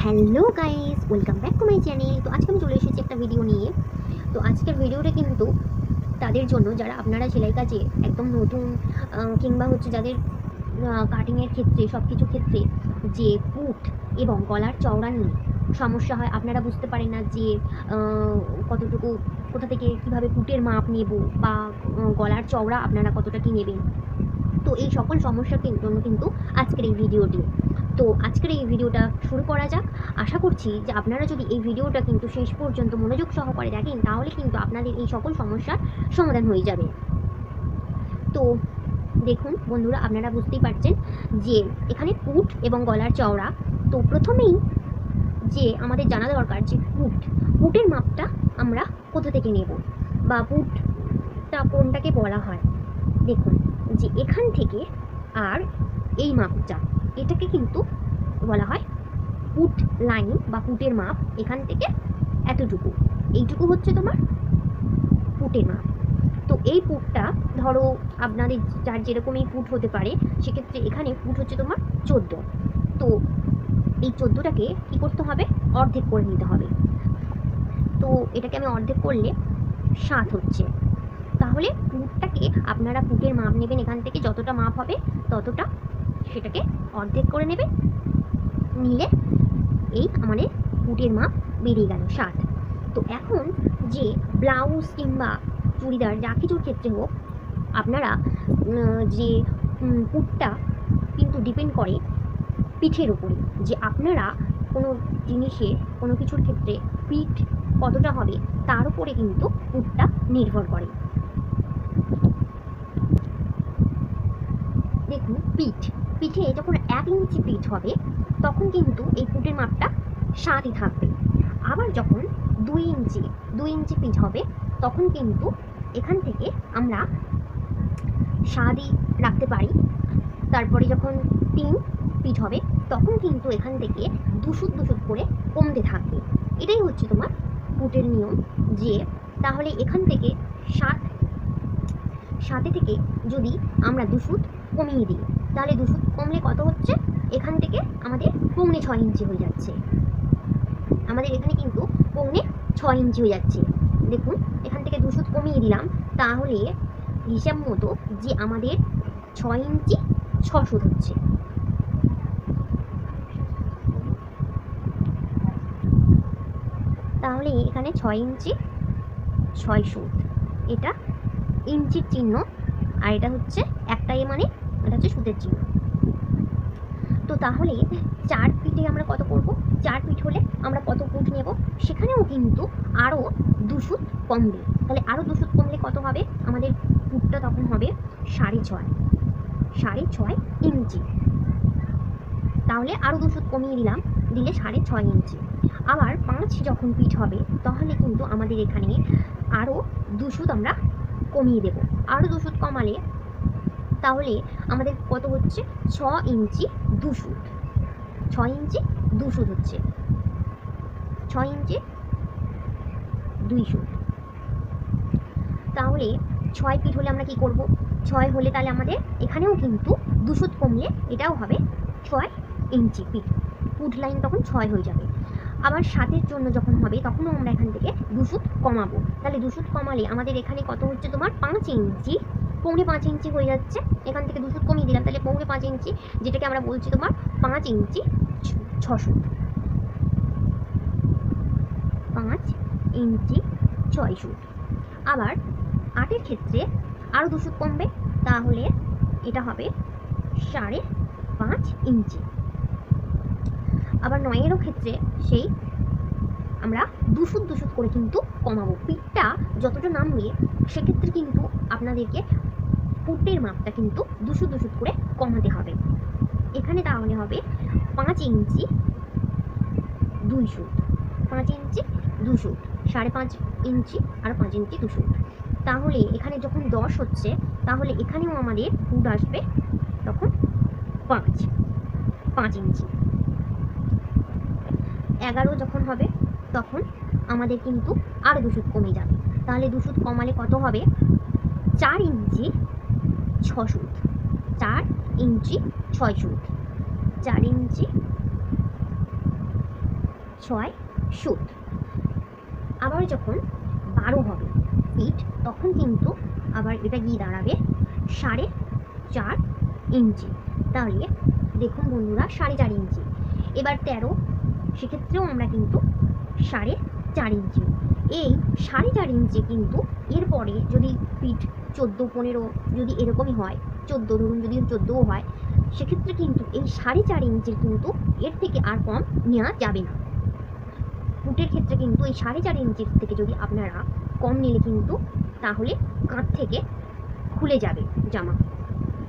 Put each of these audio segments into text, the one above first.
Hello guys, welcome back to my channel. তো আজকে আমি চলে এসেছি একটা ভিডিও নিয়ে। তো আজকের ভিডিওটা কিন্তু তাদের জন্য যারা আপনারা সেলাই কাজে একদম নতুন, কিংবা হচ্ছে যাদের কাটিংয়ের ক্ষেত্রে সব কিছু ক্ষেত্রে যে পুট এবং গলার চওড়া নিয়ে সমস্যা হয়, আপনারা বুঝতে পারেন না যে কতটুকু কোথা থেকে কীভাবে পুটের মাপ নেব বা গলার চওড়া আপনারা কতটা কী নেবেন। তো এই সকল সমস্যার জন্য কিন্তু আজকের এই ভিডিওটি। তো আজকের এই ভিডিওটা শুরু করা যাক। আশা করছি যে আপনারা যদি এই ভিডিওটা কিন্তু শেষ পর্যন্ত মনোযোগ সহকারে দেখেন, তাহলে কিন্তু আপনাদের এই সকল সমস্যার সমাধান হয়ে যাবে। তো দেখুন বন্ধুরা, আপনারা বুঝতেই পারছেন যে এখানে পুট এবং গলার চওড়া। তো প্রথমেই যে আমাদের জানা দরকার যে পুটের মাপটা আমরা কোথা থেকে নেব বা পুটটা কোনটাকে বলা হয়। দেখুন যে এখান থেকে আর এই মাপটা, এটাকে কিন্তু বলা হয় পুট লাইন বা পুটের মাপ। এখান থেকে এতটুকু, এইটুকু হচ্ছে তোমার পুটের মাপ। তো এই পুটটা ধরো আপনাদের যার যেরকমই পুট হতে পারে, সেক্ষেত্রে এখানে পুট হচ্ছে তোমার 14। তো এই 14টাকে কী করতে হবে, অর্ধেক করে নিতে হবে। তো এটাকে আমি অর্ধেক করলে 7 হচ্ছে। তাহলে পুটটাকে আপনারা পুটের মাপ নেবেন, এখান থেকে যতটা মাপ হবে ততটা সেটাকে অর্ধেক করে নেবেন। নিলে এই আমাদের পুটের মাপ বেরিয়ে গেল 7। তো এখন যে ব্লাউজ কিংবা চুড়িদার যা কিছুর ক্ষেত্রে হোক, আপনারা যে পুটটা কিন্তু ডিপেন্ড করে পিঠের উপরে, যে আপনারা কোনো জিনিসের কোনো কিছুর ক্ষেত্রে পিঠ কতটা হবে তার উপরে কিন্তু পুটটা নির্ভর করে। দেখুন পিঠে যখন 1 ইঞ্চি পিঠ হবে তখন কিন্তু এই পুটের মাপটা 7ই থাকবে। আবার যখন 2 ইঞ্চি পিঠ হবে তখন কিন্তু এখান থেকে আমরা 7ই রাখতে পারি। তারপরে যখন 3 পিঠ হবে তখন কিন্তু এখান থেকে 2 করে কমতে থাকবে। এটাই হচ্ছে তোমার পুটের নিয়ম। যে তাহলে এখান থেকে 7 থেকে যদি আমরা 2 কমিয়ে দিই, তাহলে 2 কমলে কত হচ্ছে, এখান থেকে আমাদের 6.25 ইঞ্চি হয়ে যাচ্ছে। আমাদের এখানে কিন্তু 6.25 ইঞ্চি হয়ে যাচ্ছে। দেখুন এখান থেকে 2 কমিয়ে দিলাম, তাহলে হিসাব মতো যে আমাদের 6 ইঞ্চি 6 হচ্ছে। তাহলে এখানে 6 ইঞ্চি 6 এটা ইঞ্চির চিহ্ন, আর এটা হচ্ছে একটাই, মানে এটা হচ্ছে সুতের চিহ্ন। তো তাহলে 4 পিঠে আমরা কত করব, 4 পিঠ হলে আমরা কত পুট নেব, সেখানেও কিন্তু আরও 2 কমবে। তাহলে আরও 2 কমলে কত হবে, আমাদের পুটটা তখন হবে 6.5 ইঞ্চি। তাহলে আরও 2 কমিয়ে দিলে 6.5 ইঞ্চি। আবার 5 যখন পিঠ হবে তাহলে কিন্তু আমাদের এখানে আরও 2 আমরা কমিয়ে দেব। আরও 2 কমালে তাহলে আমাদের কত হচ্ছে, 6 ইঞ্চি 2 হচ্ছে 6 ইঞ্চি 2। তাহলে 6 পিঠ হলে আমরা কি করব, 6 হলে তাহলে আমাদের এখানেও কিন্তু 2 কমলে এটাও হবে 6 ইঞ্চি পিঠ। পুট লাইন তখন 6 হয়ে যাবে। আবার 7-এর জন্য যখন হবে তখনও আমরা এখান থেকে 2 কমাবো। তাহলে 2 কমালে আমাদের এখানে কত হচ্ছে তোমার 5 ইঞ্চি, 5.25 ইঞ্চি হয়ে যাচ্ছে। এখান থেকে 2 কমিয়ে দিলাম, তাহলে 5.25 ইঞ্চি, যেটাকে আমরা বলছি তোমার 5 ইঞ্চি 6। 5 ইঞ্চি 6। আবার 8-এর ক্ষেত্রে আরও 2 কমবে, তাহলে এটা হবে 5.5 ইঞ্চি। আবার 9-এরও ক্ষেত্রে সেই আমরা 2 করে কিন্তু কমাবো। পিঠটা যতটা নামবে সেক্ষেত্রে কিন্তু আপনাদেরকে পুটের মাপটা কিন্তু 2 করে কমাতে হবে। এখানে তাহলে হবে 5 ইঞ্চি 2, 5 ইঞ্চি 2, 5.5 ইঞ্চি আর 5 ইঞ্চি 2। তাহলে এখানে যখন 10 হচ্ছে তাহলে এখানেও আমাদের পুট আসবে তখন 5 ইঞ্চি। 11 যখন হবে তখন আমাদের কিন্তু আরও 2 কমে যাবে। তাহলে 2 কমালে কত হবে, 4 ইঞ্চি 6। 4 ইঞ্চি 6, 4 ইঞ্চি 6 সুত। আবার যখন 12 হবে ফিট, তখন কিন্তু আবার এটা গিয়ে দাঁড়াবে 4.5 ইঞ্চি। তাহলে দেখুন বন্ধুরা, 4.5 ইঞ্চি। এবার 13, সেক্ষেত্রেও আমরা কিন্তু 4.5 ইঞ্চি। এই 4.5 ইঞ্চি কিন্তু এরপরে যদি ফিট 14, 15 যদি এরকমই হয়, 14 ধরুন, যদি 14ও হয়, সেক্ষেত্রে কিন্তু এই 4.5 ইঞ্চির কিন্তু এর থেকে আর কম নেওয়া যাবে না। ফুটের ক্ষেত্রে কিন্তু এই 4.5 ইঞ্চির থেকে যদি আপনারা কম নিলে কিন্তু তাহলে কাঁধ থেকে খুলে যাবে জামা।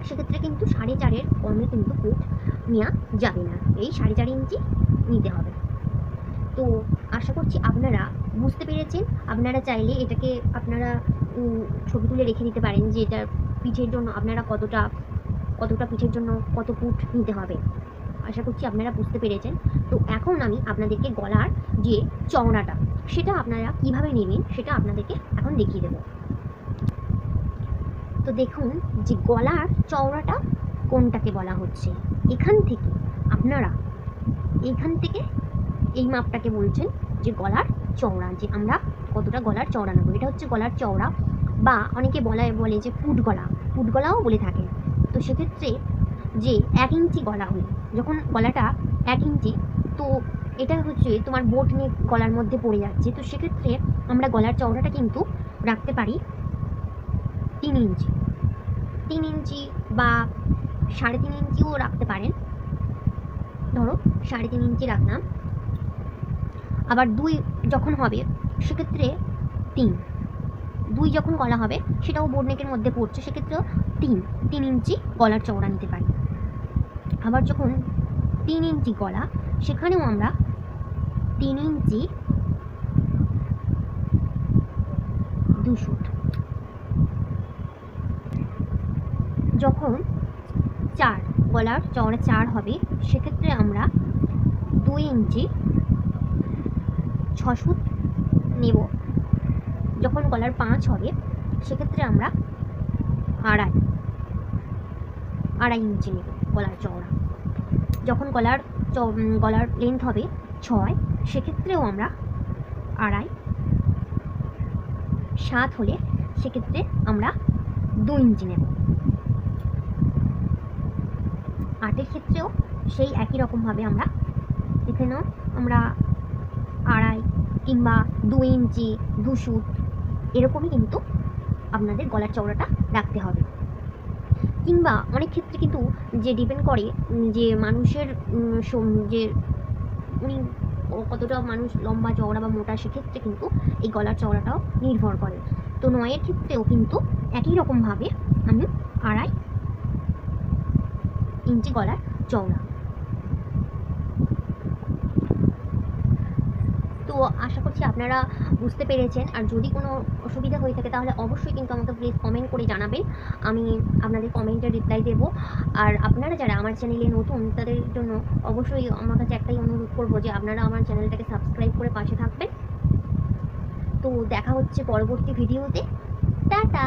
সেক্ষেত্রে কিন্তু 4.5-এর কমে কিন্তু ফুট নেওয়া যাবে না, এই 4.5 ইঞ্চি নিতে হবে। তো আশা করছি আপনারা বুঝতে পেরেছেন। আপনারা চাইলে এটাকে আপনারা ছবি তুলে রেখে দিতে পারেন যে এটা পিঠের জন্য আপনারা কতটা পিঠের জন্য কত ফুট নিতে হবে। আশা করছি আপনারা বুঝতে পেরেছেন। তো এখন আমি আপনাদেরকে গলার যে চওড়াটা, সেটা আপনারা কিভাবে নেবেন সেটা আপনাদেরকে এখন দেখিয়ে দেব। তো দেখুন যে গলার চওড়াটা কোনটাকে বলা হচ্ছে। এখান থেকে আপনারা এই মাপটাকে বলছেন যে গলার চওড়া, যে আমরা কতটা গলার চওড়া নেব, এটা হচ্ছে গলার চওড়া। বা অনেকে বলে যে ফুট গলাও বলে থাকে। তো সেক্ষেত্রে যে 1 ইঞ্চি গলা হলে, যখন গলাটা 1 ইঞ্চি, তো এটা হচ্ছে তোমার বোট নেক গলার মধ্যে পড়ে যাচ্ছে। তো সেক্ষেত্রে আমরা গলার চওড়াটা কিন্তু রাখতে পারি 3 ইঞ্চি, 3 ইঞ্চি বা 3.5 ইঞ্চিও রাখতে পারেন। ধরো 3.5 ইঞ্চি রাখলাম। আবার 2 যখন হবে সেক্ষেত্রে 2 যখন গলা হবে, সেটাও বোট নেকের মধ্যে পড়ছে, সেক্ষেত্রেও 3 ইঞ্চি গলার চওড়া নিতে পারি। আবার যখন 3 ইঞ্চি গলা, সেখানেও আমরা 3 ইঞ্চি 2 সুত। যখন 4 গলার চওড়া 4 হবে, সেক্ষেত্রে আমরা 2 ইঞ্চি 6 সুত নেব। যখন গলার 5 হবে, সেক্ষেত্রে আমরা 2.5 ইঞ্চি নেব গলার চওড়া। যখন গলার লেন্থ হবে 6, সেক্ষেত্রেও আমরা 2.5। 7 হলে সেক্ষেত্রে আমরা 2 ইঞ্চি নেব। 8-এর ক্ষেত্রেও সেই একই রকমভাবে আমরা এখানেও আমরা 2.5 কিংবা 2 ইঞ্চি 2 সুত এরকমই কিন্তু আপনাদের গলার চওড়াটা রাখতে হবে। কিংবা অনেক ক্ষেত্রে কিন্তু যে ডিপেন্ড করে যে মানুষের যে উনি কতটা মানুষ লম্বা চওড়া বা মোটা, সেক্ষেত্রে কিন্তু এই গলার চওড়াটাও নির্ভর করে। তো 9-এর ক্ষেত্রেও কিন্তু একই রকমভাবে আমি 2.5 ইঞ্চি গলার চওড়া। তো আশা করছি আপনারা বুঝতে পেরেছেন। আর যদি কোনো অসুবিধা হয়ে থাকে তাহলে অবশ্যই কিন্তু আমাকে প্লিজ কমেন্ট করে জানাবেন, আমি আপনাদের কমেন্টের রিপ্লাই দেবো। আর আপনারা যারা আমার চ্যানেলে নতুন, তাদের জন্য অবশ্যই আমার কাছে একটাই অনুরোধ করবো যে আপনারা আমার চ্যানেলটাকে সাবস্ক্রাইব করে পাশে থাকবেন। তো দেখা হচ্ছে পরবর্তী ভিডিওতে। টাটা।